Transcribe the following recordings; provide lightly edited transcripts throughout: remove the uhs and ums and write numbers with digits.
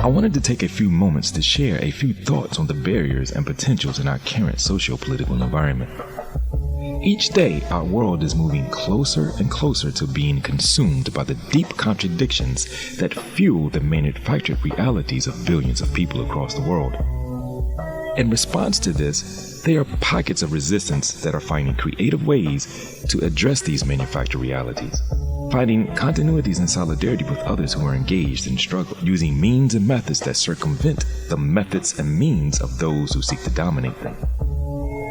I wanted to take a few moments to share a few thoughts on the barriers and potentials in our current socio-political environment. Each day, our world is moving closer and closer to being consumed by the deep contradictions that fuel the manufactured realities of billions of people across the world. In response to this, there are pockets of resistance that are finding creative ways to address these manufactured realities, finding continuities and solidarity with others who are engaged in struggle, using means and methods that circumvent the methods and means of those who seek to dominate them.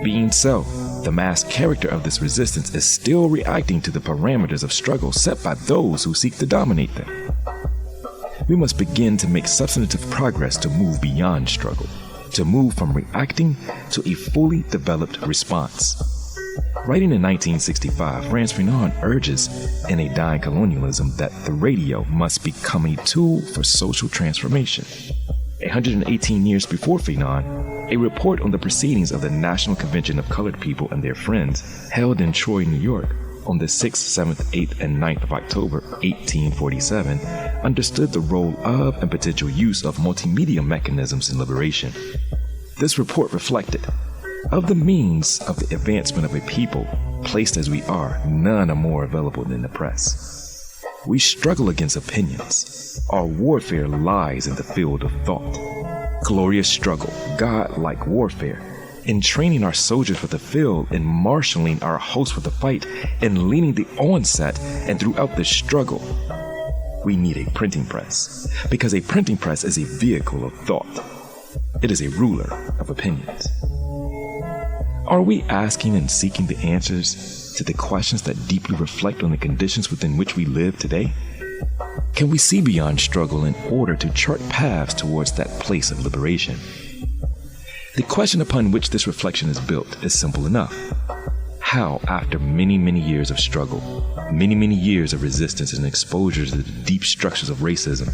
Being so, the mass character of this resistance is still reacting to the parameters of struggle set by those who seek to dominate them. We must begin to make substantive progress to move beyond struggle, to move from reacting to a fully developed response. Writing in 1965, Frantz Fanon urges in A Dying Colonialism that the radio must become a tool for social transformation. 118 years before Fanon, a report on the proceedings of the National Convention of Colored People and their Friends, held in Troy, New York, on the 6th, 7th, 8th, and 9th of October, 1847, understood the role of and potential use of multimedia mechanisms in liberation. This report reflected, of the means of the advancement of a people, placed as we are, none are more available than the press. We struggle against opinions. Our warfare lies in the field of thought. Glorious struggle, God-like warfare, in training our soldiers for the field, in marshaling our hosts for the fight, in leading the onset, and throughout the struggle, we need a printing press, because a printing press is a vehicle of thought. It is a ruler of opinions. Are we asking and seeking the answers to the questions that deeply reflect on the conditions within which we live today? Can we see beyond struggle in order to chart paths towards that place of liberation? The question upon which this reflection is built is simple enough. How, after many, many years of struggle, many, many years of resistance and exposure to the deep structures of racism,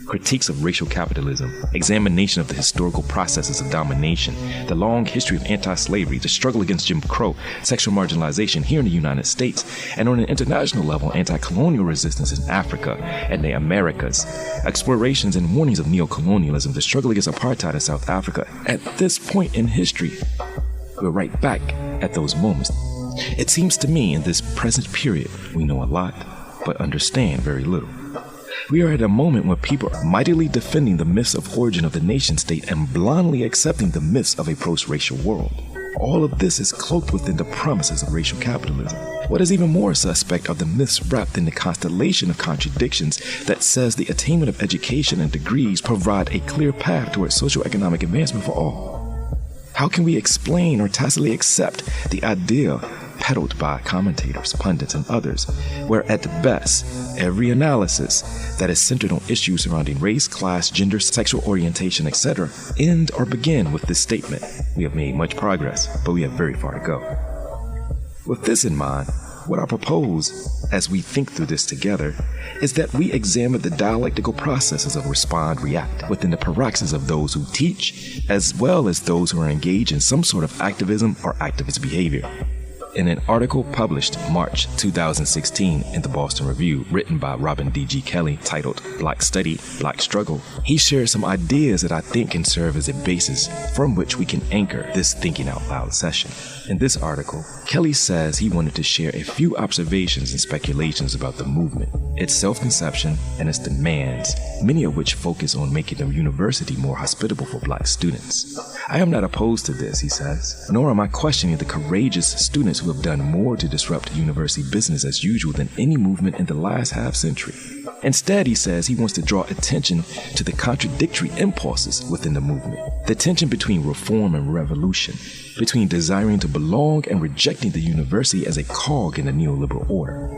critiques of racial capitalism, examination of the historical processes of domination, the long history of anti-slavery, the struggle against Jim Crow, sexual marginalization here in the United States, and on an international level, anti-colonial resistance in Africa and the Americas, explorations and warnings of neocolonialism, the struggle against apartheid in South Africa. At this point in history, we're right back at those moments. It seems to me in this present period, we know a lot, but understand very little. We are at a moment where people are mightily defending the myths of origin of the nation state and blindly accepting the myths of a post-racial world. All of this is cloaked within the promises of racial capitalism. What is even more suspect are the myths wrapped in the constellation of contradictions that says the attainment of education and degrees provide a clear path towards social economic advancement for all. How can we explain or tacitly accept the idea peddled by commentators, pundits, and others, where at best, every analysis that is centered on issues surrounding race, class, gender, sexual orientation, etc., end or begin with this statement: we have made much progress, but we have very far to go. With this in mind, what I propose as we think through this together is that we examine the dialectical processes of respond-react within the praxis of those who teach, as well as those who are engaged in some sort of activism or activist behavior. In an article published March 2016 in the Boston Review, written by Robin D.G. Kelly, titled Black Study, Black Struggle, he shares some ideas that I think can serve as a basis from which we can anchor this Thinking Out Loud session. In this article, Kelly says he wanted to share a few observations and speculations about the movement, its self-conception, and its demands, many of which focus on making the university more hospitable for Black students. I am not opposed to this, he says, nor am I questioning the courageous students who have done more to disrupt university business as usual than any movement in the last half-century. Instead, he says he wants to draw attention to the contradictory impulses within the movement, the tension between reform and revolution, between desiring to belong and rejecting the university as a cog in the neoliberal order.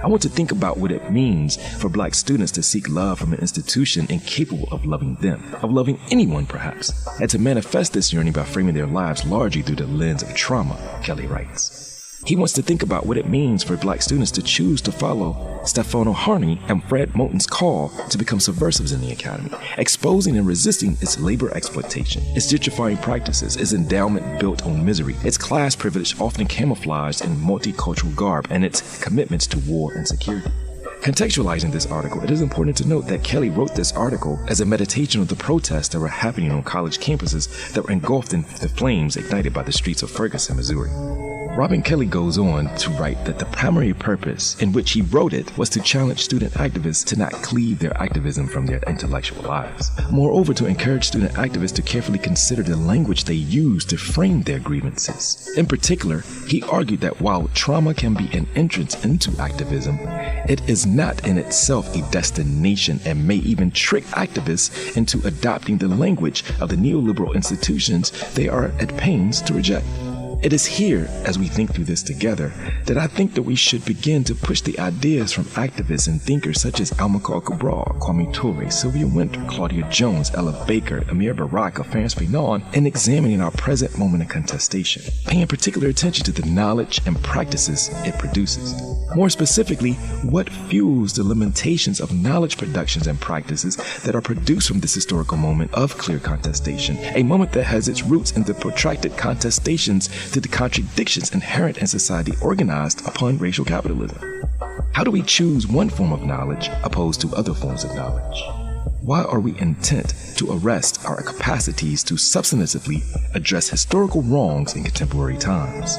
I want to think about what it means for Black students to seek love from an institution incapable of loving them, of loving anyone perhaps, and to manifest this yearning by framing their lives largely through the lens of trauma, Kelly writes. He wants to think about what it means for Black students to choose to follow Stefano Harney and Fred Moten's call to become subversives in the academy, exposing and resisting its labor exploitation, its gentrifying practices, its endowment built on misery, its class privilege often camouflaged in multicultural garb, and its commitments to war and security. Contextualizing this article, it is important to note that Kelly wrote this article as a meditation of the protests that were happening on college campuses that were engulfed in the flames ignited by the streets of Ferguson, Missouri. Robin Kelly goes on to write that the primary purpose in which he wrote it was to challenge student activists to not cleave their activism from their intellectual lives. Moreover, to encourage student activists to carefully consider the language they use to frame their grievances. In particular, he argued that while trauma can be an entrance into activism, it is not in itself a destination and may even trick activists into adopting the language of the neoliberal institutions they are at pains to reject. It is here, as we think through this together, that I think that we should begin to push the ideas from activists and thinkers such as Amilcar Cabral, Kwame Ture, Sylvia Wynter, Claudia Jones, Ella Baker, Amir Baraka, Ferenc Fanon, in examining our present moment of contestation, paying particular attention to the knowledge and practices it produces. More specifically, what fuels the limitations of knowledge productions and practices that are produced from this historical moment of clear contestation, a moment that has its roots in the protracted contestations to the contradictions inherent in society organized upon racial capitalism. How do we choose one form of knowledge opposed to other forms of knowledge? Why are we intent to arrest our capacities to substantively address historical wrongs in contemporary times?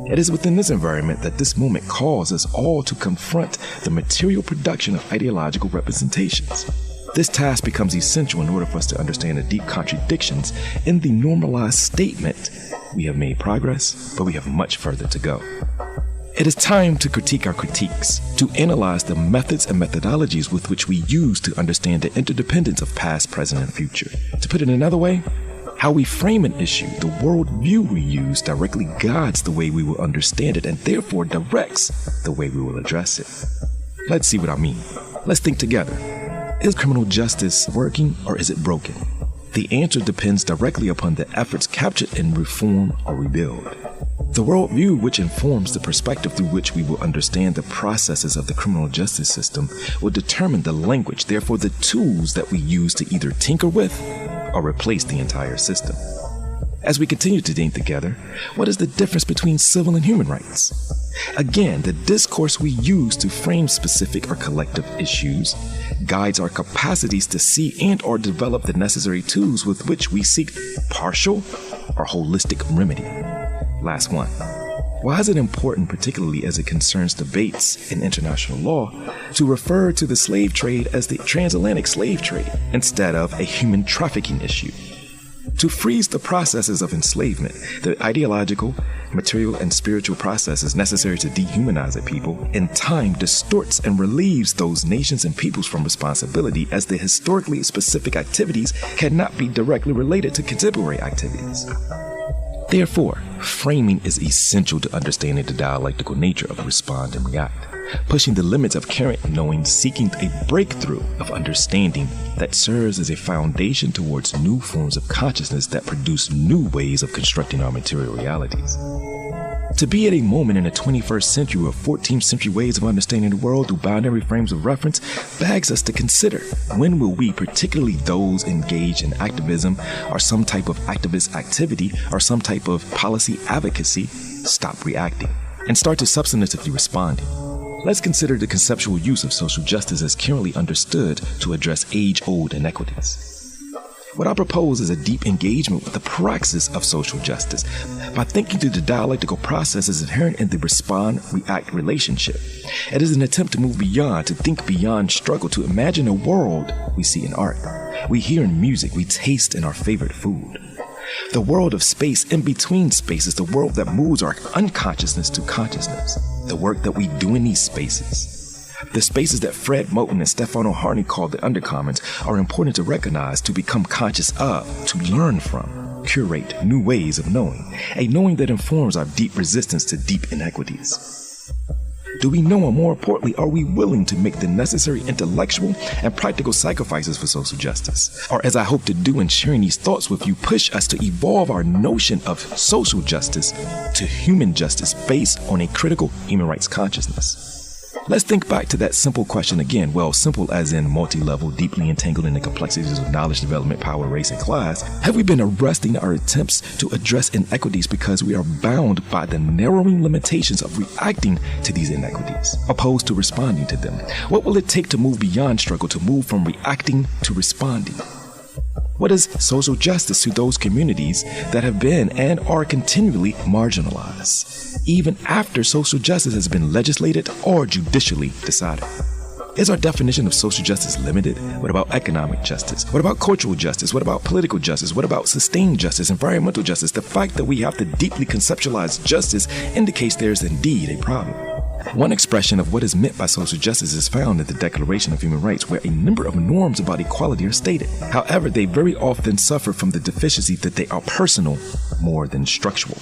It is within this environment that this moment calls us all to confront the material production of ideological representations. This task becomes essential in order for us to understand the deep contradictions in the normalized statement: we have made progress, but we have much further to go. It is time to critique our critiques, to analyze the methods and methodologies with which we use to understand the interdependence of past, present, and future. To put it another way, how we frame an issue, the worldview we use, directly guides the way we will understand it and therefore directs the way we will address it. Let's see what I mean. Let's think together. Is criminal justice working or is it broken? The answer depends directly upon the efforts captured in reform or rebuild. The worldview which informs the perspective through which we will understand the processes of the criminal justice system will determine the language, therefore the tools that we use to either tinker with or replace the entire system. As we continue to think together, what is the difference between civil and human rights? Again, the discourse we use to frame specific or collective issues guides our capacities to see and or develop the necessary tools with which we seek partial or holistic remedy. Last one. Why is it important, particularly as it concerns debates in international law, to refer to the slave trade as the transatlantic slave trade instead of a human trafficking issue? To freeze the processes of enslavement, the ideological, material, and spiritual processes necessary to dehumanize a people, in time distorts and relieves those nations and peoples from responsibility, as the historically specific activities cannot be directly related to contemporary activities. Therefore, framing is essential to understanding the dialectical nature of respond and react, pushing the limits of current knowing, seeking a breakthrough of understanding that serves as a foundation towards new forms of consciousness that produce new ways of constructing our material realities. To be at a moment in the 21st century of 14th century ways of understanding the world through binary frames of reference begs us to consider, when will we, particularly those engaged in activism or some type of activist activity or some type of policy advocacy, stop reacting and start to substantively responding? Let's consider the conceptual use of social justice as currently understood to address age-old inequities. What I propose is a deep engagement with the praxis of social justice by thinking through the dialectical processes inherent in the respond-react relationship. It is an attempt to move beyond, to think beyond struggle, to imagine a world we see in art, we hear in music, we taste in our favorite food. The world of space in between spaces, the world that moves our unconsciousness to consciousness, the work that we do in these spaces. The spaces that Fred Moten and Stefano Harney called the undercommons are important to recognize, to become conscious of, to learn from, curate new ways of knowing, a knowing that informs our deep resistance to deep inequities. Do we know, and more importantly, are we willing to make the necessary intellectual and practical sacrifices for social justice? Or, as I hope to do in sharing these thoughts with you, push us to evolve our notion of social justice to human justice based on a critical human rights consciousness? Let's think back to that simple question again. Well, simple as in multi-level, deeply entangled in the complexities of knowledge, development, power, race, and class. Have we been arresting our attempts to address inequities because we are bound by the narrowing limitations of reacting to these inequities, opposed to responding to them? What will it take to move beyond struggle, to move from reacting to responding? What is social justice to those communities that have been and are continually marginalized, even after social justice has been legislated or judicially decided? Is our definition of social justice limited? What about economic justice? What about cultural justice? What about political justice? What about sustained justice, environmental justice? The fact that we have to deeply conceptualize justice indicates there is indeed a problem. One expression of what is meant by social justice is found in the Declaration of Human Rights, where a number of norms about equality are stated. However, they very often suffer from the deficiency that they are personal more than structural.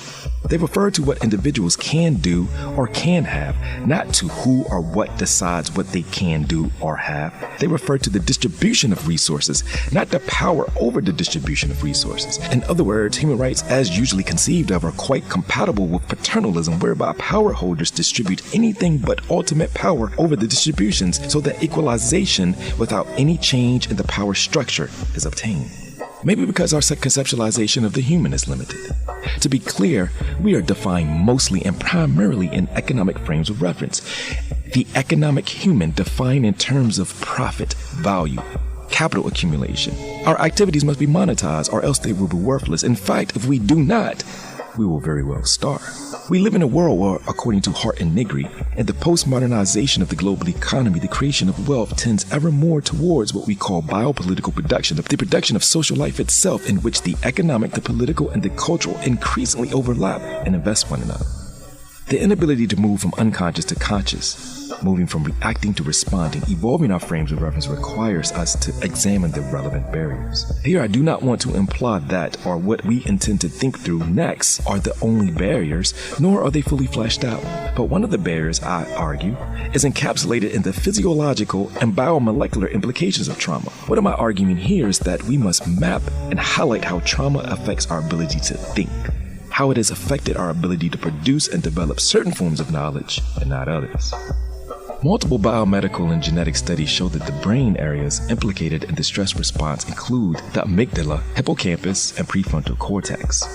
They refer to what individuals can do or can have, not to who or what decides what they can do or have. They refer to the distribution of resources, not the power over the distribution of resources. In other words, human rights, as usually conceived of, are quite compatible with paternalism, whereby power holders distribute anything but ultimate power over the distributions, so that equalization without any change in the power structure is obtained. Maybe because our conceptualization of the human is limited. To be clear, we are defined mostly and primarily in economic frames of reference. The economic human defined in terms of profit, value, capital accumulation. Our activities must be monetized or else they will be worthless. In fact, if we do not, we will very well starve. We live in a world where, according to Hart and Negri, in the post-modernization of the global economy, the creation of wealth tends ever more towards what we call biopolitical production, the production of social life itself, in which the economic, the political, and the cultural increasingly overlap and invest one another. The inability to move from unconscious to conscious, moving from reacting to responding, evolving our frames of reference, requires us to examine the relevant barriers. Here, I do not want to imply that or what we intend to think through next are the only barriers, nor are they fully fleshed out. But one of the barriers, I argue, is encapsulated in the physiological and biomolecular implications of trauma. What am I arguing here is that we must map and highlight how trauma affects our ability to think, how it has affected our ability to produce and develop certain forms of knowledge and not others. Multiple biomedical and genetic studies show that the brain areas implicated in the stress response include the amygdala, hippocampus, and prefrontal cortex.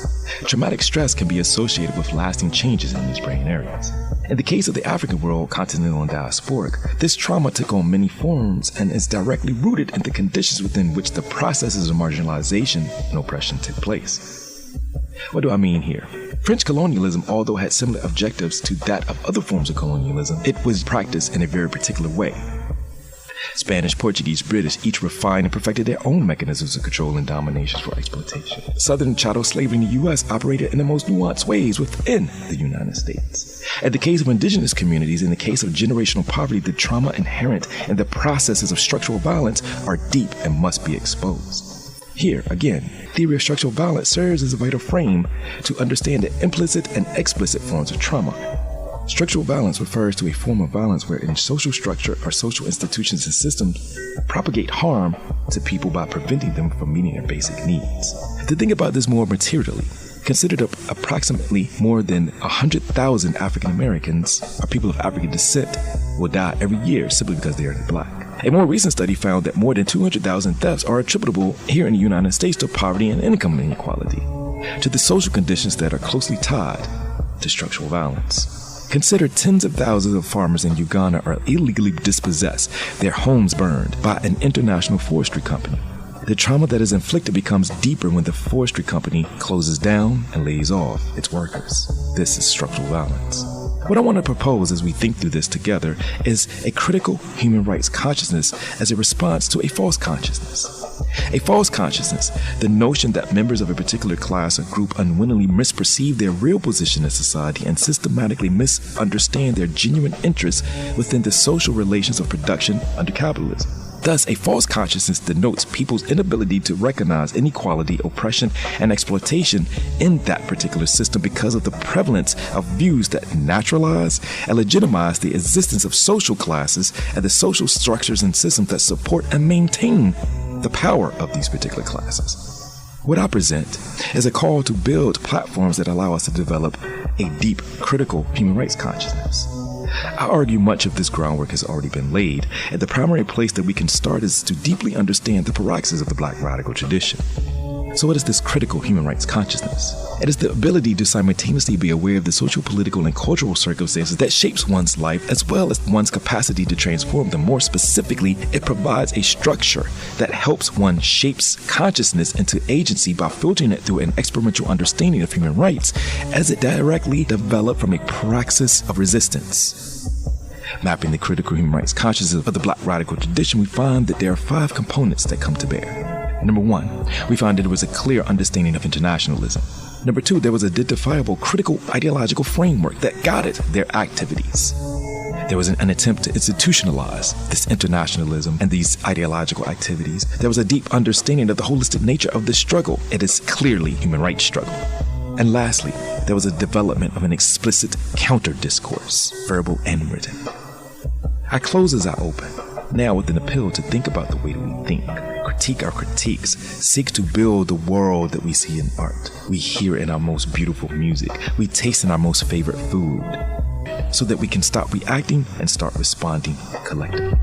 Traumatic stress can be associated with lasting changes in these brain areas. In the case of the African world, continental and diasporic, this trauma took on many forms and is directly rooted in the conditions within which the processes of marginalization and oppression took place. What do I mean here? French colonialism, although had similar objectives to that of other forms of colonialism, it was practiced in a very particular way. Spanish, Portuguese, British each refined and perfected their own mechanisms of control and domination for exploitation. Southern chattel slavery in the U.S. operated in the most nuanced ways within the United States. In the case of indigenous communities, in the case of generational poverty, the trauma inherent in the processes of structural violence are deep and must be exposed. Here, again, theory of structural violence serves as a vital frame to understand the implicit and explicit forms of trauma. Structural violence refers to a form of violence wherein social structure or social institutions and systems propagate harm to people by preventing them from meeting their basic needs. To think about this more materially, consider that approximately more than 100,000 African Americans or people of African descent will die every year simply because they are Black. A more recent study found that more than 200,000 thefts are attributable here in the United States to poverty and income inequality, to the social conditions that are closely tied to structural violence. Consider tens of thousands of farmers in Uganda are illegally dispossessed, their homes burned by an international forestry company. The trauma that is inflicted becomes deeper when the forestry company closes down and lays off its workers. This is structural violence. What I want to propose as we think through this together is a critical human rights consciousness as a response to a false consciousness. A false consciousness, the notion that members of a particular class or group unwittingly misperceive their real position in society and systematically misunderstand their genuine interests within the social relations of production under capitalism. Thus, a false consciousness denotes people's inability to recognize inequality, oppression, and exploitation in that particular system because of the prevalence of views that naturalize and legitimize the existence of social classes and the social structures and systems that support and maintain the power of these particular classes. What I present is a call to build platforms that allow us to develop a deep, critical human rights consciousness. I argue much of this groundwork has already been laid, and the primary place that we can start is to deeply understand the paroxysms of the Black radical tradition. So what is this critical human rights consciousness? It is the ability to simultaneously be aware of the social, political, and cultural circumstances that shapes one's life, as well as one's capacity to transform them. More specifically, it provides a structure that helps one shapes consciousness into agency by filtering it through an experimental understanding of human rights as it directly developed from a praxis of resistance. Mapping the critical human rights consciousness of the Black radical tradition, we find that there are 5 components that come to bear. Number 1, we find that there was a clear understanding of internationalism. Number 2, there was a identifiable critical ideological framework that guided their activities. There was an attempt to institutionalize this internationalism and these ideological activities. There was a deep understanding of the holistic nature of this struggle. It is clearly a human rights struggle. And lastly, there was a development of an explicit counter-discourse, verbal and written. I close as I open, now with an appeal to think about the way that we think, critique our critiques, seek to build the world that we see in art, we hear in our most beautiful music, we taste in our most favorite food, so that we can stop reacting and start responding collectively.